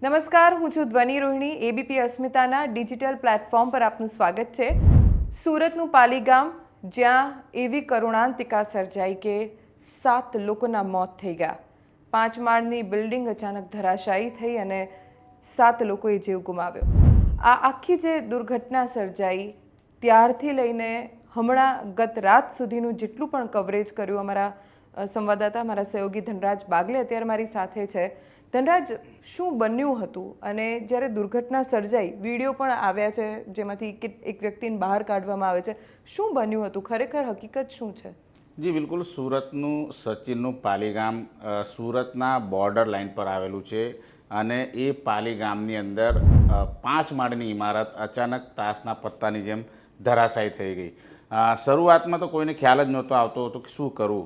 નમસ્કાર, હું છું ધ્વનિ રોહિણી. એબીપી અસ્મિતાના ડિજિટલ પ્લેટફોર્મ પર આપનું સ્વાગત છે. સુરતનું પાલી ગામ, જ્યાં એવી કરુણાંતિકા સર્જાઈ કે 7 લોકોના મોત થઈ ગયા. 5 માળની બિલ્ડિંગ અચાનક ધરાશાયી થઈ અને 7 લોકોએ જીવ ગુમાવ્યો. આ આખી જે દુર્ઘટના સર્જાઈ ત્યારથી લઈને હમણાં ગત રાત સુધીનું જેટલું પણ કવરેજ કર્યું અમારા સંવાદદાતા, મારા સહયોગી ધનરાજ બાગલે અત્યારે મારી સાથે છે. ધનરાજ, શું બન્યું હતું અને જ્યારે દુર્ઘટના સર્જાઈ, વિડીયો પણ આવ્યા છે જેમાંથી એક વ્યક્તિને બહાર કાઢવામાં આવે છે, શું બન્યું હતું? ખરેખર હકીકત શું છે? જી બિલકુલ, સુરતનું સચિનનું પાલી ગામ સુરતના બોર્ડર લાઇન પર આવેલું છે અને એ પાલી ગામની અંદર 5 માળની ઇમારત અચાનક તાશના પત્તાની જેમ ધરાશાયી થઈ ગઈ. શરૂઆતમાં તો કોઈને ખ્યાલ જ નહોતો આવતો હતો કે શું કરવું.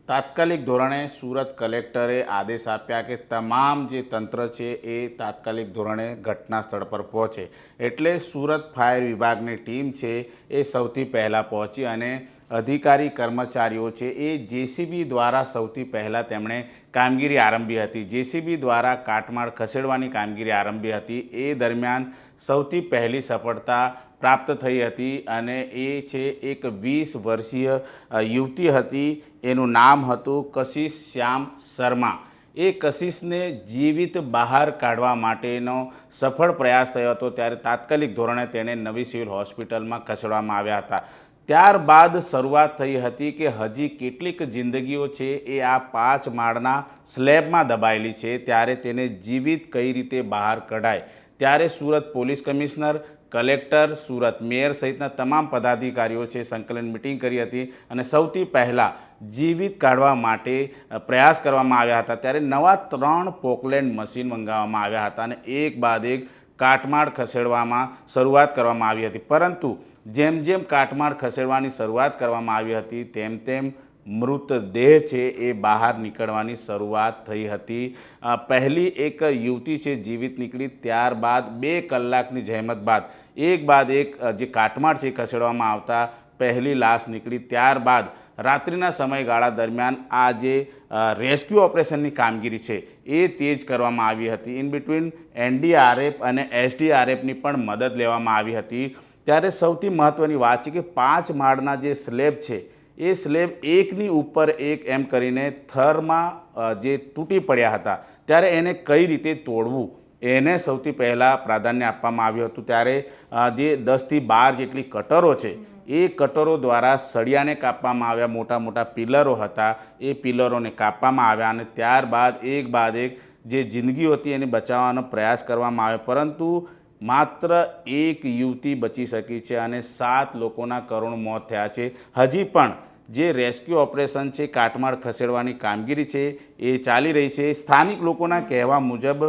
તાત્કાલિક ધોરણે સુરત કલેક્ટરે આદેશ આપ્યા કે તમામ જે તંત્ર છે એ તાત્કાલિક ધોરણે ઘટના સ્થળ પર પહોંચે. એટલે સુરત ફાયર વિભાગની ટીમ છે એ સૌથી પહેલાં પહોંચી અને અધિકારી કર્મચારીઓ છે એ જેસીબી દ્વારા સૌથી પહેલાં તેમણે કામગીરી આરંભી હતી. જેસીબી દ્વારા કાટમાળ ખસેડવાની કામગીરી આરંભી હતી. એ દરમિયાન સૌથી પહેલી સફળતા પ્રાપ્ત થઈ હતી અને એ છે એક 20 વર્ષીય યુવતી હતી. એનું નામ હતું કશિશ શ્યામ શર્મા. એ કશિશને જીવિત બહાર કાઢવા માટેનો સફળ પ્રયાસ થયો હતો. ત્યારે તાત્કાલિક ધોરણે તેને નવી સિવિલ હોસ્પિટલમાં ખસેડવામાં આવ્યા હતા. ત્યારબાદ શરૂઆત થઈ હતી કે હજી કેટલીક જિંદગીઓ છે એ આ 5 માળના સ્લેબમાં દબાયેલી છે, ત્યારે તેને જીવિત કઈ રીતે બહાર કઢાય. ત્યારે Surat police commissioner, collector, Surat mayor સહિતના તમામ પદાધિકારીઓ છે સંકલન મિટિંગ કરી હતી અને સૌથી પહેલાં જીવિત કાઢવા માટે પ્રયાસ કરવામાં આવ્યા હતા. ત્યારે નવા 3 પોકલેન્ડ મશીન મંગાવવામાં આવ્યા હતા અને એક બાદ એક કાટમાળ ખસેડવામાં શરૂઆત કરવામાં આવી હતી. પરંતુ જેમ જેમ કાટમાળ ખસેડવાની શરૂઆત કરવામાં આવી હતી તેમ તેમ મૃતદેહ છે એ બહાર નીકળવાની શરૂઆત થઈ હતી. પહેલી એક યુવતી છે જીવિત નીકળી. ત્યારબાદ 2 કલાકની જહેમત બાદ એક જે કાટમાળ છે ખસેડવામાં આવતા પહેલી લાશ નીકળી. ત્યારબાદ રાત્રિના સમયગાળા દરમિયાન આ જે રેસ્ક્યુ ઓપરેશનની કામગીરી છે એ તેજ કરવામાં આવી હતી. ઇન બિટવીન એનડીઆરએફ અને એસડીઆરએફની પણ મદદ લેવામાં આવી હતી. ત્યારે સૌથી મહત્ત્વની વાત છે કે 5 માળના જે સ્લેબ છે એ સ્લેબ એકની ઉપર એક એમ કરીને થરમાં જે તૂટી પડ્યા હતા, ત્યારે એને કઈ રીતે તોડવું એને સૌથી પહેલાં પ્રાધાન્ય આપવામાં આવ્યું હતું. ત્યારે જે 10 થી 12 જેટલી કટરો છે એ કટરો દ્વારા સળિયાને કાપવામાં આવ્યા. મોટા મોટા પિલરો હતા એ પિલરોને કાપવામાં આવ્યા અને ત્યારબાદ એક બાદ એક જે જિંદગી હતી એને બચાવવાનો પ્રયાસ કરવામાં આવ્યો. પરંતુ માત્ર એક યુવતી બચી શકી છે અને 7 લોકોના કરુણ મોત થયા છે. હજી પણ જે રેસ્ક્યુ ઓપરેશન છે, કાટમાળ ખસેડવાની કામગીરી છે એ ચાલી રહી છે. સ્થાનિક લોકોના કહેવા મુજબ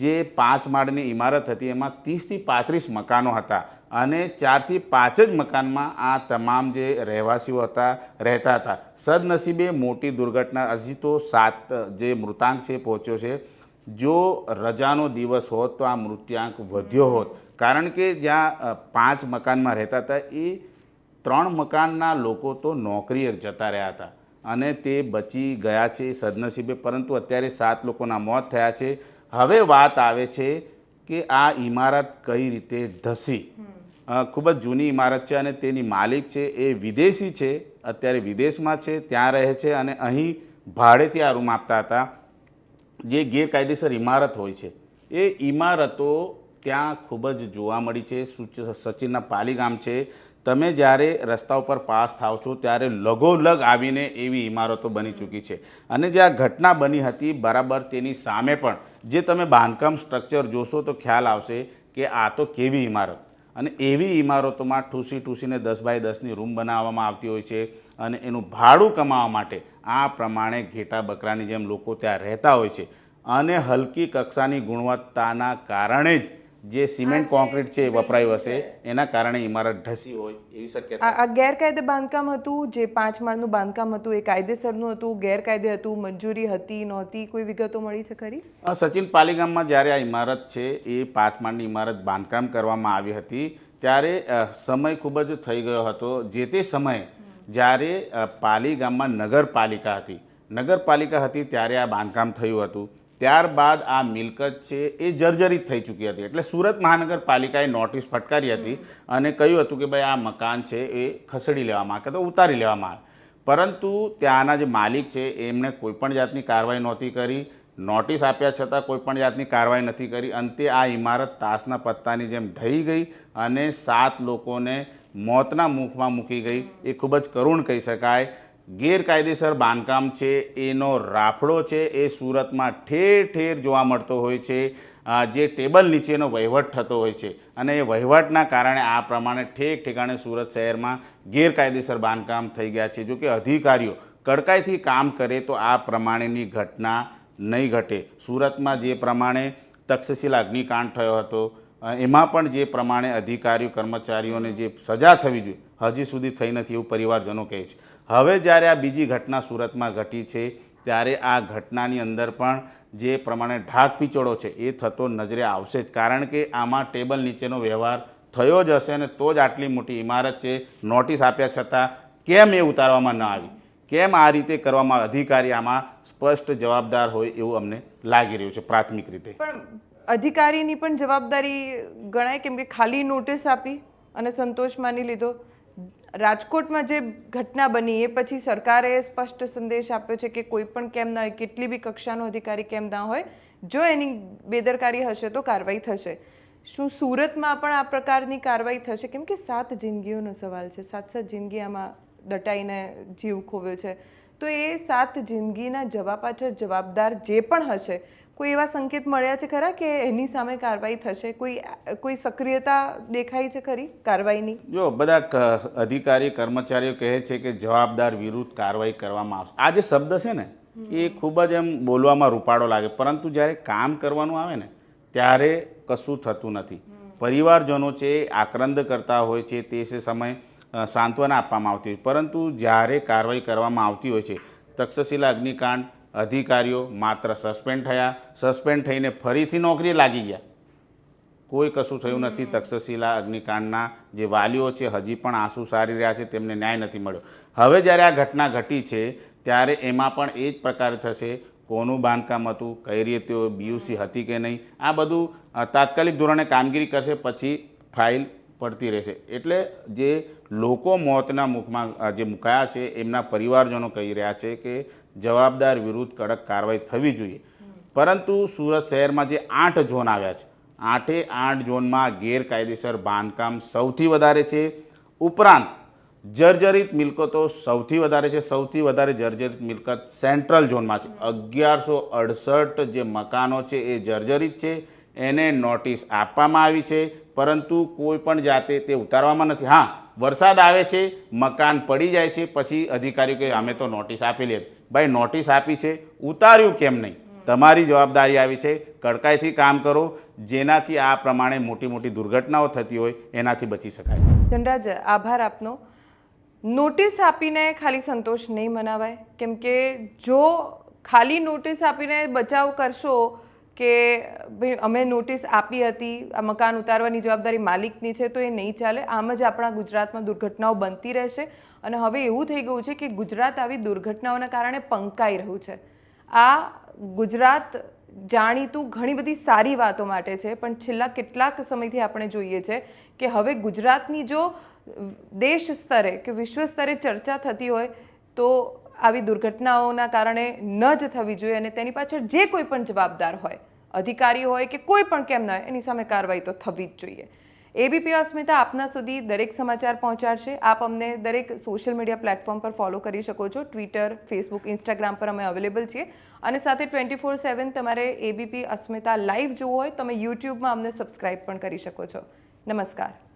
જે 5 માળની ઇમારત હતી એમાં 30 થી 35 મકાનો હતા અને 4 થી 5 જ મકાનમાં આ તમામ જે રહેવાસીઓ હતા રહેતા હતા. સદનસીબે મોટી દુર્ઘટના, હજી તો 7 જે મૃતાંક છે પહોંચ્યો છે. જો રજાનો દિવસ હોત તો આ મૃત્યાંક વધ્યો હોત, કારણ કે જ્યાં 5 મકાનમાં રહેતા હતા એ 3 મકાનના લોકો તો નોકરીએ જતા રહ્યા હતા અને તે બચી ગયા છે સદનસીબે. પરંતુ અત્યારે 7 લોકોના મોત થયા છે. હવે વાત આવે છે કે આ ઇમારત કઈ રીતે ધસી. ખૂબ જ જૂની ઇમારત છે અને તેની માલિક છે એ વિદેશી છે, અત્યારે વિદેશમાં છે, ત્યાં રહે છે અને અહીં ભાડેથી આ રૂમ આપતા હતા. જે ગેરકાયદેસર ઇમારત હોય છે એ ઇમારતો ત્યાં ખૂબ જ જોવા મળી છે. સચિનના પાલી ગામ છે, તમે જ્યારે રસ્તા ઉપર પાસ થાવ છો ત્યારે લગોલગ આવીને એવી ઇમારતો બની ચૂકી છે. અને જે આ ઘટના બની હતી બરાબર તેની સામે પણ જે તમે બાંધકામ સ્ટ્રક્ચર જોશો તો ખ્યાલ આવશે કે આ તો કેવી ઇમારત. અને એવી ઇમારતોમાં ઠૂસીને 10 બાય 10ની રૂમ બનાવવામાં આવતી હોય છે અને એનું ભાડું કમાવા માટે આ પ્રમાણે ઘેટા બકરાની જેમ લોકો ત્યાં રહેતા હોય છે. અને હલકી કક્ષાની ગુણવત્તાના કારણે જ જે સિમેન્ટ કોન્ક્રીટ છે વપરાયું હશે, એના કારણે ઇમારત ઢસી હોય એવી શક્યતા. આ ગેરકાયદે બાંધકામ હતું? જે 5 માળનું બાંધકામ હતું એ કાયદેસરનું હતું, ગેરકાયદે હતું, મંજૂરી હતી નહોતી, કોઈ વિગતો મળી છે ખરી? સચિન પાલી ગામમાં જ્યારે આ ઇમારત છે એ 5 માળની ઇમારત બાંધકામ કરવામાં આવી હતી ત્યારે સમય ખૂબ જ થઈ ગયો હતો. જે તે સમયે જ્યારે પાલી ગામમાં નગરપાલિકા હતી ત્યારે આ બાંધકામ થયું હતું. ત્યારબાદ આ મિલકત છે એ જર્જરિત થઈ ચૂકી હતી. એટલે સુરત મહાનગરપાલિકાએ નોટિસ ફટકારી હતી અને કહ્યું હતું કે ભાઈ આ મકાન છે એ ખસેડી લેવામાં આવે કે તો ઉતારી લેવામાં આવે. પરંતુ ત્યાંના જે માલિક છે એમણે કોઈપણ જાતની કાર્યવાહી નહોતી કરી. નોટિસ આપ્યા છતાં કોઈપણ જાતની કાર્યવાહી નથી કરી. અંતે આ ઇમારત તાસના પત્તાની જેમ ઢળી ગઈ અને 7 લોકોને મોતના મુખમાં મૂકી ગઈ. એ ખૂબ જ કરુણ કહી શકાય. ગેરકાયદેસર બાંધકામ છે એનો રાફડો છે એ સુરતમાં ઠેર ઠેર જોવા મળતો હોય છે. જે ટેબલ નીચેનો વહીવટ થતો હોય છે અને એ વહીવટના કારણે આ પ્રમાણે ઠેક ઠેકાણે સુરત શહેરમાં ગેરકાયદેસર બાંધકામ થઈ ગયા છે. જો કે અધિકારીઓ કડકાઈથી કામ કરે તો આ પ્રમાણેની ઘટના નહીં ઘટે. સુરતમાં જે પ્રમાણે તક્ષશિલા અગ્નિકાંડ થયો હતો એમાં પણ જે પ્રમાણે અધિકારીઓ કર્મચારીઓને જે સજા થવી જોઈએ હજી સુધી થઈ નથી એવું પરિવારજનો કહે છે. હવે જ્યારે આ બીજી ઘટના સુરતમાં ઘટી છે ત્યારે આ ઘટનાની અંદર પણ જે પ્રમાણે ઢાક પીચોડો છે એ થતો નજરે આવશે જ. કારણ કે આમાં ટેબલ નીચેનો વ્યવહાર થયો જ હશે અને તો જ આટલી મોટી ઇમારત છે નોટિસ આપ્યા છતાં કેમ એ ઉતારવામાં ન આવી, કેમ આ રીતે કરવામાં, અધિકારી આમાં સ્પષ્ટ જવાબદાર હોય એવું અમને લાગી રહ્યું છે પ્રાથમિક રીતે. પણ અધિકારીની પણ જવાબદારી ગણાય, કેમ કે ખાલી નોટિસ આપી અને સંતોષ માની લીધો. રાજકોટમાં જે ઘટના બની એ પછી સરકારે સ્પષ્ટ સંદેશ આપ્યો છે કે કોઈ પણ કેમ ના હોય, કેટલી બી કક્ષાનો અધિકારી કેમ ના હોય, જો એની બેદરકારી હશે તો કાર્યવાહી થશે. શું સુરતમાં પણ આ પ્રકારની કાર્યવાહી થશે? કેમ કે 7 જિંદગીઓનો સવાલ છે, 7 જિંદગી આમાં દટાઈને જીવ ખોવ્યો છે. તો એ 7 જિંદગીના જવા પાછળ જવાબદાર જે પણ હશે, કોઈ એવા સંકેત મળ્યા છે ખરા કે એની સામે કાર્યવાહી થશે? કોઈ સક્રિયતા દેખાય છે ખરી કાર્યવાહીની? જો બધા અધિકારી કર્મચારીઓ કહે છે કે જવાબદાર વિરુદ્ધ કાર્યવાહી કરવામાં આવશે. આ જે શબ્દ છે ને એ ખૂબ જ એમ બોલવામાં રૂપાળો લાગે, પરંતુ જ્યારે કામ કરવાનું આવે ને ત્યારે કશું થતું નથી. પરિવારજનો છે આક્રંદ કરતા હોય છે, તે સમય સાંત્વના આપવામાં આવતી હોય, પરંતુ જ્યારે કાર્યવાહી કરવામાં આવતી હોય છે, તક્ષશિલા અગ્નિકાંડ અધિકારીઓ માત્ર સસ્પેન્ડ થયા, સસ્પેન્ડ થઈને ફરીથી નોકરી લાગી ગયા, કોઈ કશું થયું નથી. તક્ષશિલા અગ્નિકાંડના જે વાલીઓ છે હજી પણ આંસુ સારી રહ્યા છે, તેમને ન્યાય નથી મળ્યો. હવે જ્યારે આ ઘટના ઘટી છે ત્યારે એમાં પણ એ જ પ્રકારે થશે. કોનું બાંધકામ હતું, કઈ રીતે બીયુસી હતી કે નહીં, આ બધું તાત્કાલિક ધોરણે કામગીરી કરશે, પછી ફાઇલ પડતી રહેશે. એટલે જે લોકો મોતના મુખમાં જે મુકાયા છે એમના પરિવારજનો કહી રહ્યા છે કે જવાબદાર વિરુદ્ધ કડક કાર્યવાહી થવી જોઈએ. પરંતુ સુરત શહેરમાં જે 8 ઝોન આવ્યા છે, 8 ઝોનમાં ગેરકાયદેસર બાંધકામ સૌથી વધારે છે. ઉપરાંત જર્જરિત મિલકતો સૌથી વધારે છે. સૌથી વધારે જર્જરિત મિલકત સેન્ટ્રલ ઝોનમાં છે. 1168 જે મકાનો છે એ જર્જરિત છે. એને નોટિસ આપવામાં આવી છે, પરંતુ કોઈ પણ જાતે તે ઉતારવામાં નથી. હા, વરસાદ આવે છે, મકાન પડી જાય છે, પછી અધિકારીઓ કે અમે તો નોટિસ આપેલી હતી. ભાઈ નોટિસ આપી છે, ઉતાર્યું કેમ નહીં? તમારી જવાબદારી આવી છે. કડકાઈથી કામ કરો, જેનાથી આ પ્રમાણે મોટી મોટી દુર્ઘટનાઓ થતી હોય એનાથી બચી શકાય. ધનરાજ, આભાર આપનો. નોટિસ આપીને ખાલી સંતોષ નહીં મનાવાય, કેમ કે જો ખાલી નોટિસ આપીને બચાવ કરશો કે ભાઈ અમે નોટિસ આપી હતી, આ મકાન ઉતારવાની જવાબદારી માલિકની છે, તો એ નહીં ચાલે. આમ જ આપણા ગુજરાતમાં દુર્ઘટનાઓ બનતી રહેશે અને હવે એવું થઈ ગયું છે કે ગુજરાત આવી દુર્ઘટનાઓના કારણે પંકાઈ રહ્યું છે. આ ગુજરાત જાણીતું ઘણી બધી સારી વાતો માટે છે, પણ છેલ્લા કેટલાક સમયથી આપણે જોઈએ છે કે હવે ગુજરાતની જો દેશ સ્તરે કે વિશ્વ સ્તરે ચર્ચા થતી હોય તો આવી દુર્ઘટનાઓના કારણે ન જ થવી જોઈએ અને તેની પાછળ જે કોઈ પણ જવાબદાર હોય, અધિકારી હોય કે કોઈ પણ કેમ ના હોય, એની સામે કાર્યવાહી તો થવી જ જોઈએ. એબીપી અસ્મિતા આપના સુધી દરેક સમાચાર પહોંચાડશે. આપ અમને દરેક સોશિયલ મીડિયા પ્લેટફોર્મ પર ફોલો કરી શકો છો. ટ્વિટર, ફેસબુક, ઇન્સ્ટાગ્રામ પર અમે અવેલેબલ છીએ અને સાથે 24/7 તમારે એબીપી અસ્મિતા લાઈવ જોવું હોય તો તમે યુટ્યુબમાં અમને સબસ્ક્રાઈબ પણ કરી શકો છો. નમસ્કાર.